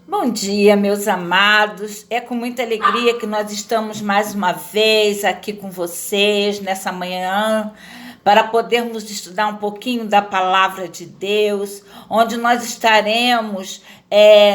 Bom dia, meus amados. É com muita alegria que nós estamos mais uma vez aqui com vocês nessa manhã para podermos estudar um pouquinho da palavra de Deus, onde nós estaremos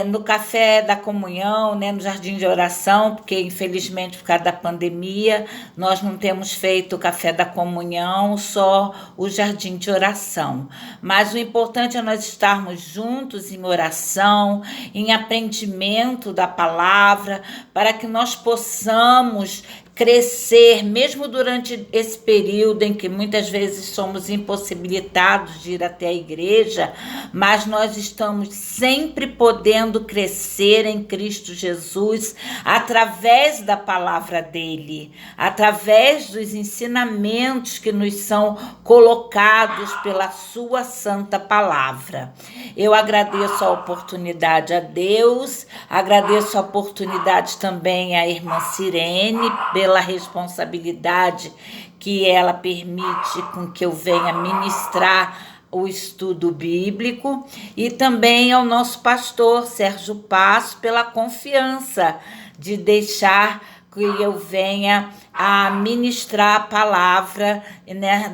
no café da comunhão, no jardim de oração, porque infelizmente por causa da pandemia nós não temos feito o café da comunhão, só o jardim de oração. Mas o importante é nós estarmos juntos em oração, em aprendimento da palavra, para que nós possamos crescer, mesmo durante esse período em que muitas vezes somos impossibilitados de ir até a igreja, mas nós estamos sempre podendo crescer em Cristo Jesus através da palavra dele, através dos ensinamentos que nos são colocados pela sua santa palavra. Eu agradeço a oportunidade a Deus, agradeço a oportunidade também à irmã Sirene pela responsabilidade que ela permite com que eu venha ministrar o estudo bíblico, e também ao nosso pastor Sérgio Passo pela confiança de deixar que eu venha a ministrar a palavra,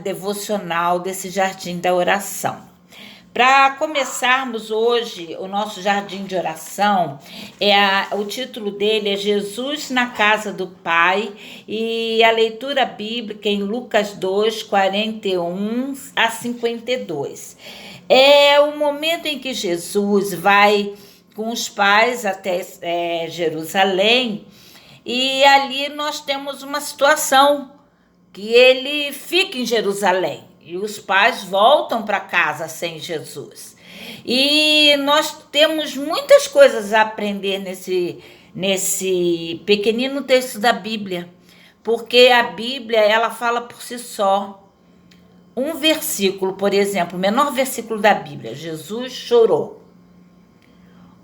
devocional desse jardim da oração. Para começarmos hoje o nosso jardim de oração, o título dele é Jesus na Casa do Pai, e a leitura bíblica em Lucas 2, 41 a 52. É o momento em que Jesus vai com os pais até Jerusalém, e ali nós temos uma situação que ele fica em Jerusalém. E os pais voltam para casa sem Jesus. E nós temos muitas coisas a aprender nesse pequenino texto da Bíblia. Porque a Bíblia, ela fala por si só. Um versículo, por exemplo, o menor versículo da Bíblia, Jesus chorou.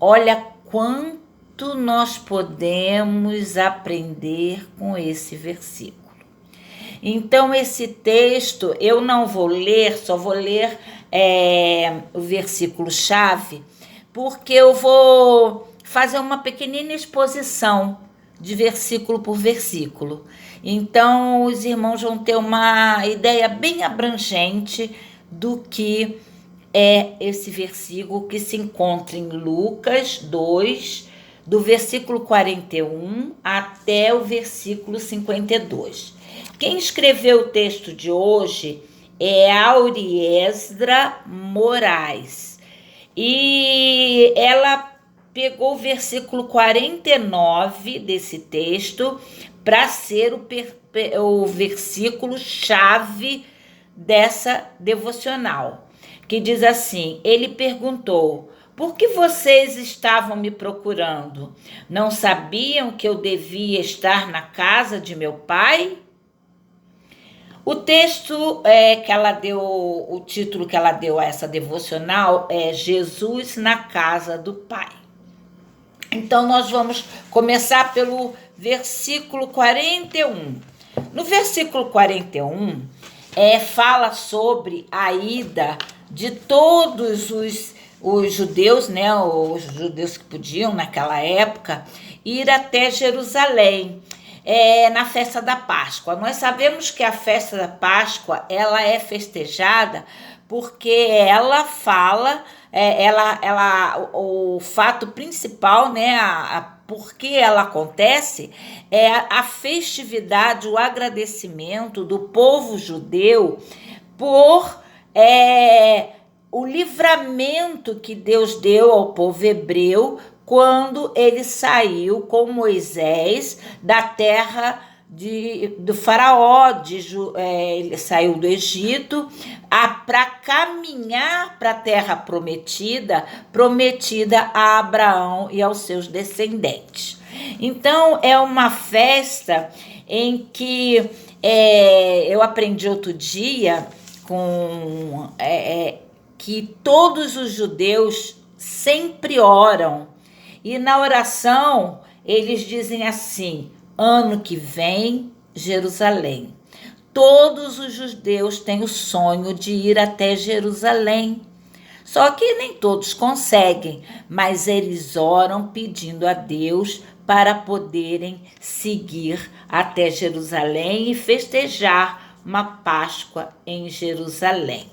Olha quanto nós podemos aprender com esse versículo. Então, esse texto eu não vou ler, só vou ler o versículo-chave, porque eu vou fazer uma pequenina exposição de versículo por versículo. Então, os irmãos vão ter uma ideia bem abrangente do que é esse versículo que se encontra em Lucas 2, do versículo 41 até o versículo 52. Quem escreveu o texto de hoje é Auriesdra Moraes. E ela pegou o versículo 49 desse texto para ser o versículo-chave dessa devocional, que diz assim: ele perguntou: por que vocês estavam me procurando? Não sabiam que eu devia estar na casa de meu pai? O texto que ela deu, o título que ela deu a essa devocional é Jesus na Casa do Pai. Então, nós vamos começar pelo versículo 41. No versículo 41, fala sobre a ida de todos os judeus, os judeus que podiam naquela época, ir até Jerusalém. Na festa da Páscoa. Nós sabemos que a festa da Páscoa ela é festejada porque ela fala, o fato principal, por que ela acontece, é a festividade, o agradecimento do povo judeu por o livramento que Deus deu ao povo hebreu quando ele saiu com Moisés da terra do faraó, ele saiu do Egito para caminhar para a terra prometida a Abraão e aos seus descendentes. Então, é uma festa em que eu aprendi outro dia que todos os judeus sempre oram. E na oração, eles dizem assim: ano que vem, Jerusalém. Todos os judeus têm o sonho de ir até Jerusalém. Só que nem todos conseguem, mas eles oram pedindo a Deus para poderem seguir até Jerusalém e festejar uma Páscoa em Jerusalém.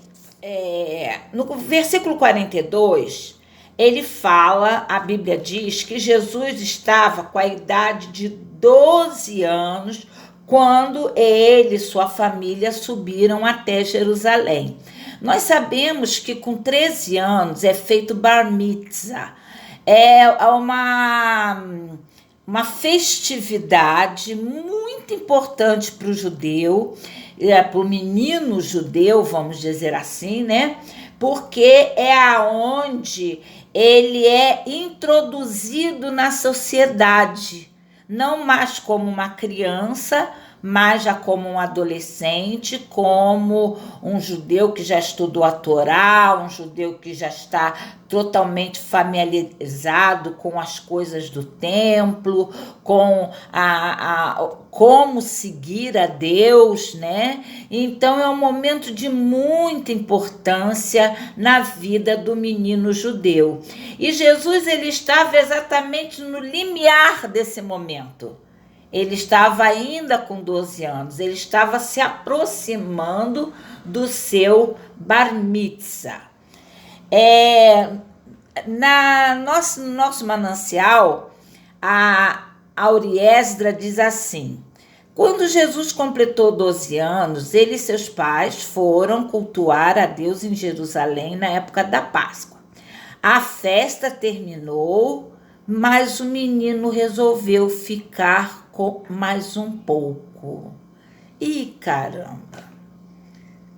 No versículo 42, ele fala, a Bíblia diz que Jesus estava com a idade de 12 anos quando ele e sua família subiram até Jerusalém. Nós sabemos que com 13 anos é feito Bar Mitzvah. É uma festividade muito importante para o judeu, para o menino judeu, vamos dizer assim, né? Porque é aonde ele é introduzido na sociedade, não mais como uma criança, mas já como um adolescente, como um judeu que já estudou a Torá, um judeu que já está totalmente familiarizado com as coisas do templo, com como seguir a Deus, né? Então é um momento de muita importância na vida do menino judeu. E Jesus, ele estava exatamente no limiar desse momento. Ele estava ainda com 12 anos, ele estava se aproximando do seu Bar Mitzvah. No nosso manancial, a Auriesdra diz assim: quando Jesus completou 12 anos, ele e seus pais foram cultuar a Deus em Jerusalém na época da Páscoa. A festa terminou, mas o menino resolveu ficar com mais um pouco. E caramba!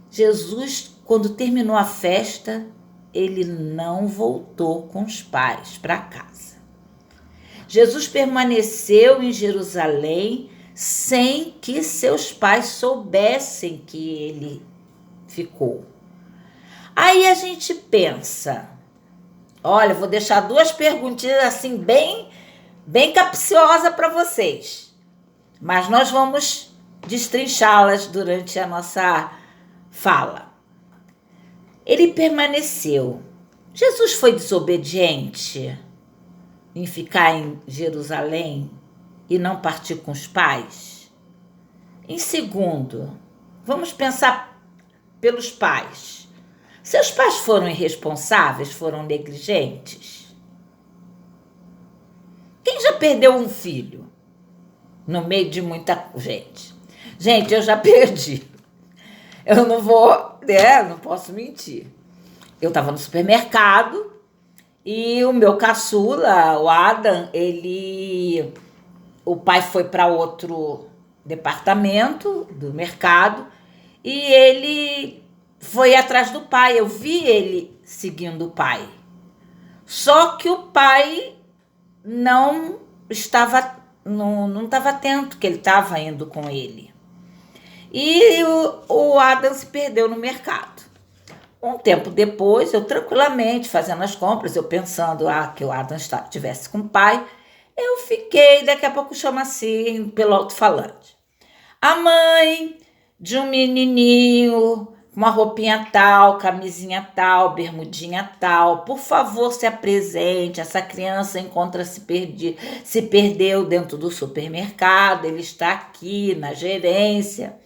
Jesus, quando terminou a festa, ele não voltou com os pais para casa. Jesus permaneceu em Jerusalém sem que seus pais soubessem que ele ficou. Aí a gente pensa, olha, vou deixar duas perguntinhas assim bem capciosas para vocês, mas nós vamos destrinchá-las durante a nossa fala. Ele permaneceu. Jesus foi desobediente em ficar em Jerusalém e não partir com os pais? Em segundo, vamos pensar pelos pais. Seus pais foram irresponsáveis, foram negligentes? Quem já perdeu um filho no meio de muita gente? Gente, eu já perdi. Eu não vou, não posso mentir. Eu estava no supermercado e o meu caçula, o Adam, o pai foi para outro departamento do mercado e ele foi atrás do pai. Eu vi ele seguindo o pai. Só que o pai não estava atento que ele estava indo com ele. E o Adam se perdeu no mercado. Um tempo depois, eu tranquilamente fazendo as compras, eu pensando que o Adam estivesse com o pai, eu fiquei, daqui a pouco chama assim, pelo alto-falante: a mãe de um menininho, uma roupinha tal, camisinha tal, bermudinha tal, por favor, se apresente. Essa criança se perdeu dentro do supermercado, ele está aqui na gerência.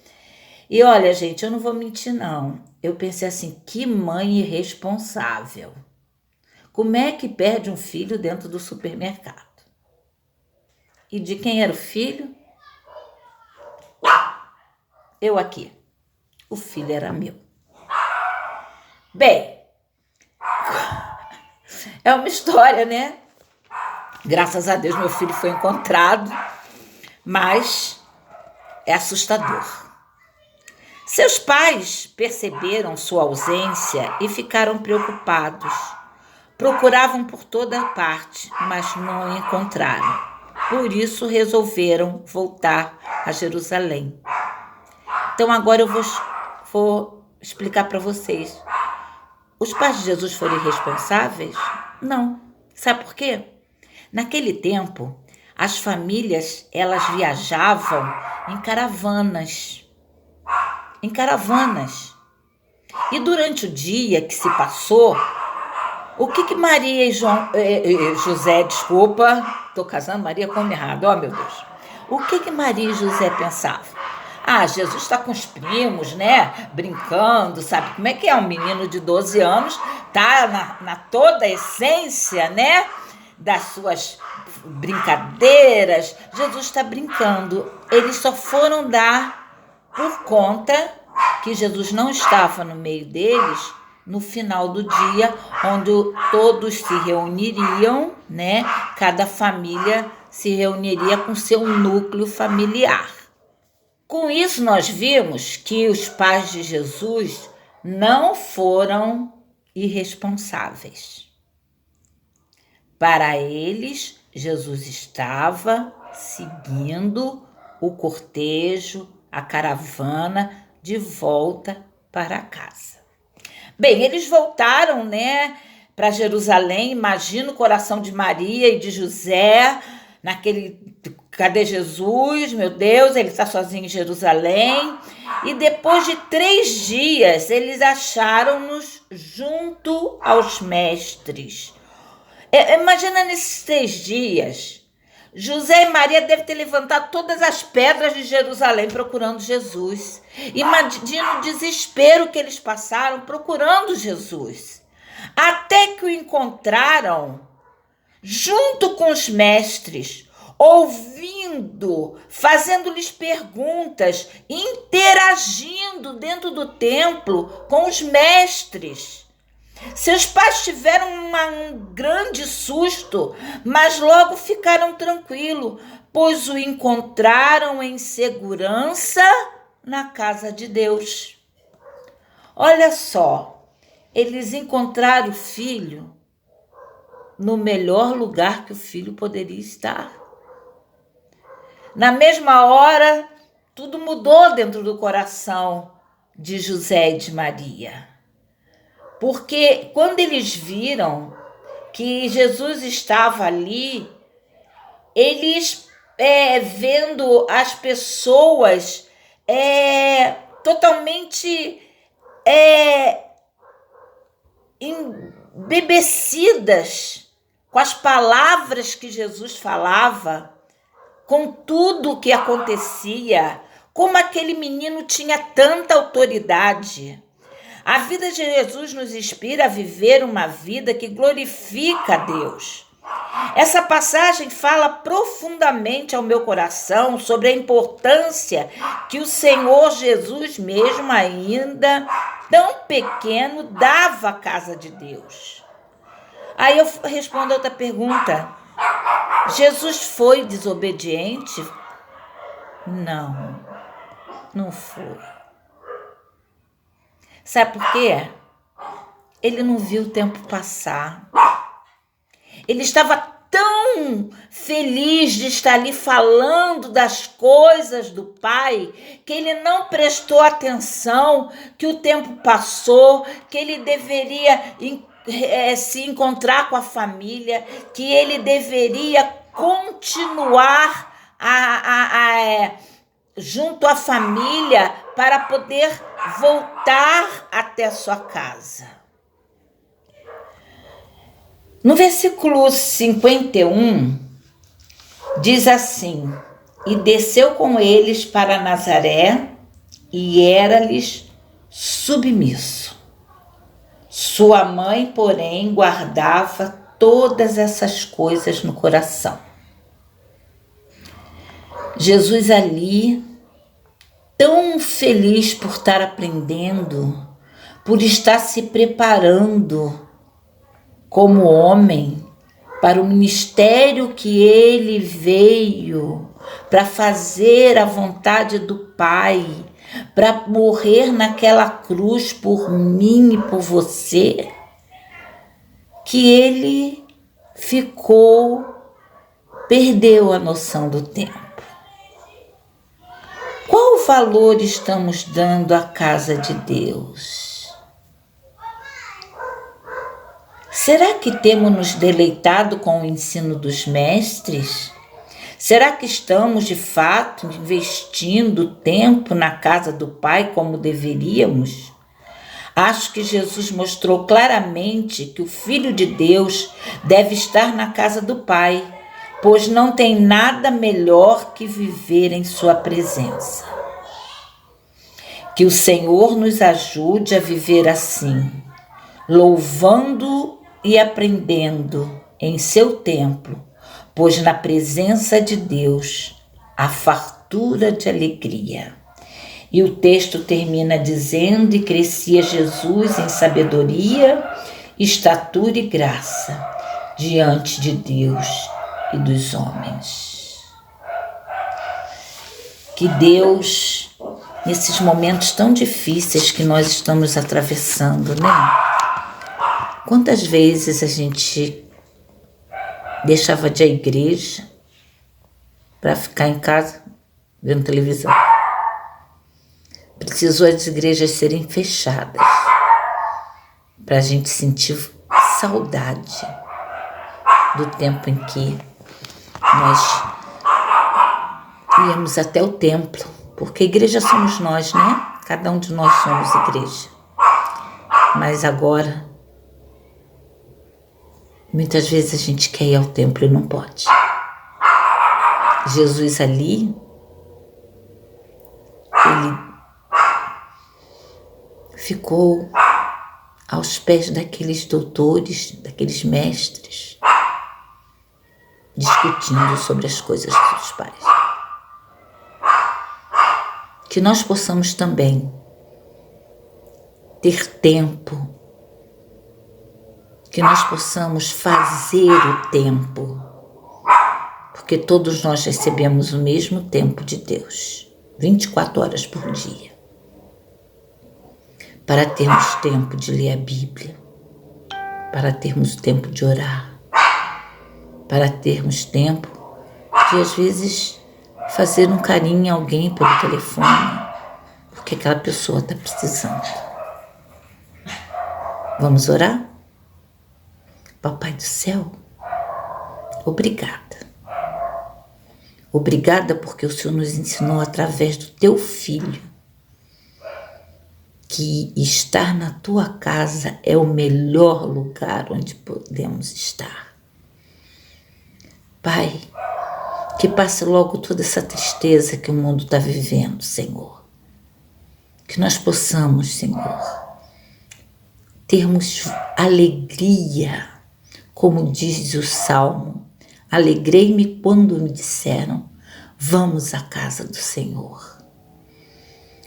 E olha, gente, eu não vou mentir, não. Eu pensei assim, que mãe irresponsável. Como é que perde um filho dentro do supermercado? E de quem era o filho? Eu aqui. O filho era meu. Bem, é uma história, né? Graças a Deus meu filho foi encontrado, mas é assustador. Seus pais perceberam sua ausência e ficaram preocupados. Procuravam por toda parte, mas não o encontraram. Por isso resolveram voltar a Jerusalém. Então agora eu vou explicar para vocês. Os pais de Jesus foram irresponsáveis? Não. Sabe por quê? Naquele tempo, as famílias, elas viajavam em caravanas. E durante o dia que se passou, O que Maria e José, desculpa, estou casando Maria com o errado, ó meu Deus. O que Maria e José pensavam? Ah, Jesus está com os primos, né? Brincando, sabe como é que é? Um menino de 12 anos tá na toda a essência, né? Das suas brincadeiras. Jesus está brincando. Eles só foram dar por conta que Jesus não estava no meio deles no final do dia, onde todos se reuniriam, né? Cada família se reuniria com seu núcleo familiar. Com isso, nós vimos que os pais de Jesus não foram irresponsáveis. Para eles, Jesus estava seguindo o cortejo, a caravana, de volta para casa. Bem, eles voltaram, né, para Jerusalém. Imagina o coração de Maria e de José, cadê Jesus? Meu Deus, ele está sozinho em Jerusalém. E depois de 3 dias, eles acharam-nos junto aos mestres. Imagina nesses 3 dias, José e Maria devem ter levantado todas as pedras de Jerusalém procurando Jesus. Imagina o desespero que eles passaram procurando Jesus. Até que o encontraram junto com os mestres, ouvindo, fazendo-lhes perguntas, interagindo dentro do templo com os mestres. Seus pais tiveram um grande susto, mas logo ficaram tranquilos, pois o encontraram em segurança na casa de Deus. Olha só, eles encontraram o filho no melhor lugar que o filho poderia estar. Na mesma hora, tudo mudou dentro do coração de José e de Maria. Porque quando eles viram que Jesus estava ali, eles vendo as pessoas totalmente embebecidas com as palavras que Jesus falava, com tudo o que acontecia, como aquele menino tinha tanta autoridade. A vida de Jesus nos inspira a viver uma vida que glorifica a Deus. Essa passagem fala profundamente ao meu coração sobre a importância que o Senhor Jesus, mesmo ainda tão pequeno, dava à casa de Deus. Aí eu respondo a outra pergunta. Jesus foi desobediente? Não, não foi. Sabe por quê? Ele não viu o tempo passar. Ele estava tão feliz de estar ali falando das coisas do Pai, que ele não prestou atenção que o tempo passou, que ele deveria se encontrar com a família, que ele deveria continuar junto à família para poder voltar até a sua casa. No versículo 51, diz assim: e desceu com eles para Nazaré e era-lhes submisso. Sua mãe, porém, guardava todas essas coisas no coração. Jesus ali, tão feliz por estar aprendendo, por estar se preparando como homem para o ministério que ele veio, para fazer a vontade do Pai, para morrer naquela cruz por mim e por você, que ele perdeu a noção do tempo. Qual valor estamos dando à casa de Deus? Será que temos nos deleitado com o ensino dos mestres? Será que estamos, de fato, investindo tempo na casa do Pai como deveríamos? Acho que Jesus mostrou claramente que o Filho de Deus deve estar na casa do Pai, pois não tem nada melhor que viver em sua presença. Que o Senhor nos ajude a viver assim, louvando e aprendendo em seu templo, pois na presença de Deus há fartura de alegria. E o texto termina dizendo: e crescia Jesus em sabedoria, estatura e graça diante de Deus e dos homens. Que Deus, nesses momentos tão difíceis que nós estamos atravessando, né? Quantas vezes a gente deixava de ir à igreja para ficar em casa vendo televisão? Precisou as igrejas serem fechadas para a gente sentir saudade do tempo em que nós íamos até o templo, porque igreja somos nós, né? Cada um de nós somos igreja. Mas agora, muitas vezes a gente quer ir ao templo e não pode. Jesus ali, ele ficou aos pés daqueles doutores, daqueles mestres, discutindo sobre as coisas dos pais. Que nós possamos também ter tempo, que nós possamos fazer o tempo, porque todos nós recebemos o mesmo tempo de Deus, 24 horas por dia, para termos tempo de ler a Bíblia, para termos tempo de orar, para termos tempo de, às vezes, fazer um carinho em alguém pelo telefone, porque aquela pessoa está precisando. Vamos orar? Papai do céu, obrigada. Obrigada porque o Senhor nos ensinou através do teu Filho que estar na tua casa é o melhor lugar onde podemos estar. Pai, que passe logo toda essa tristeza que o mundo está vivendo, Senhor. Que nós possamos, Senhor, termos alegria, como diz o Salmo. Alegrei-me quando me disseram, vamos à casa do Senhor.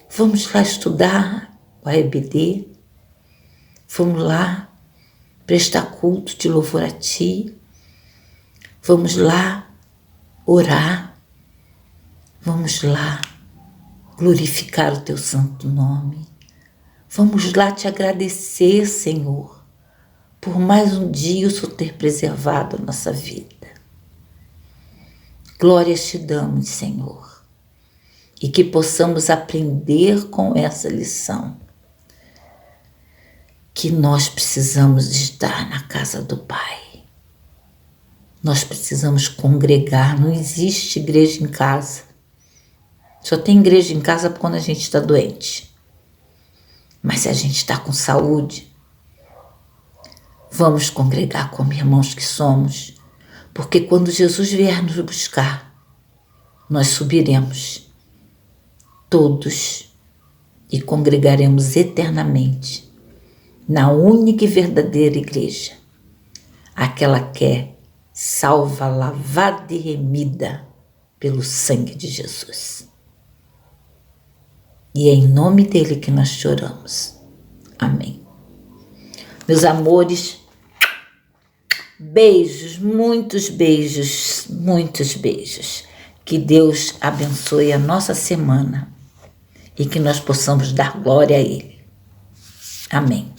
Vamos lá estudar o EBD, vamos lá prestar culto de louvor a Ti, vamos lá orar, vamos lá glorificar o Teu santo nome, vamos lá Te agradecer, Senhor, por mais um dia o Senhor ter preservado a nossa vida. Glórias Te damos, Senhor, e que possamos aprender com essa lição, que nós precisamos estar na casa do Pai. Nós precisamos congregar, não existe igreja em casa. Só tem igreja em casa quando a gente está doente. Mas se a gente está com saúde, vamos congregar como irmãos que somos, porque quando Jesus vier nos buscar, nós subiremos todos e congregaremos eternamente na única e verdadeira igreja, aquela que é salva, lavada e remida pelo sangue de Jesus. E é em nome dele que nós choramos. Amém. Meus amores, beijos, muitos beijos, muitos beijos. Que Deus abençoe a nossa semana e que nós possamos dar glória a Ele. Amém.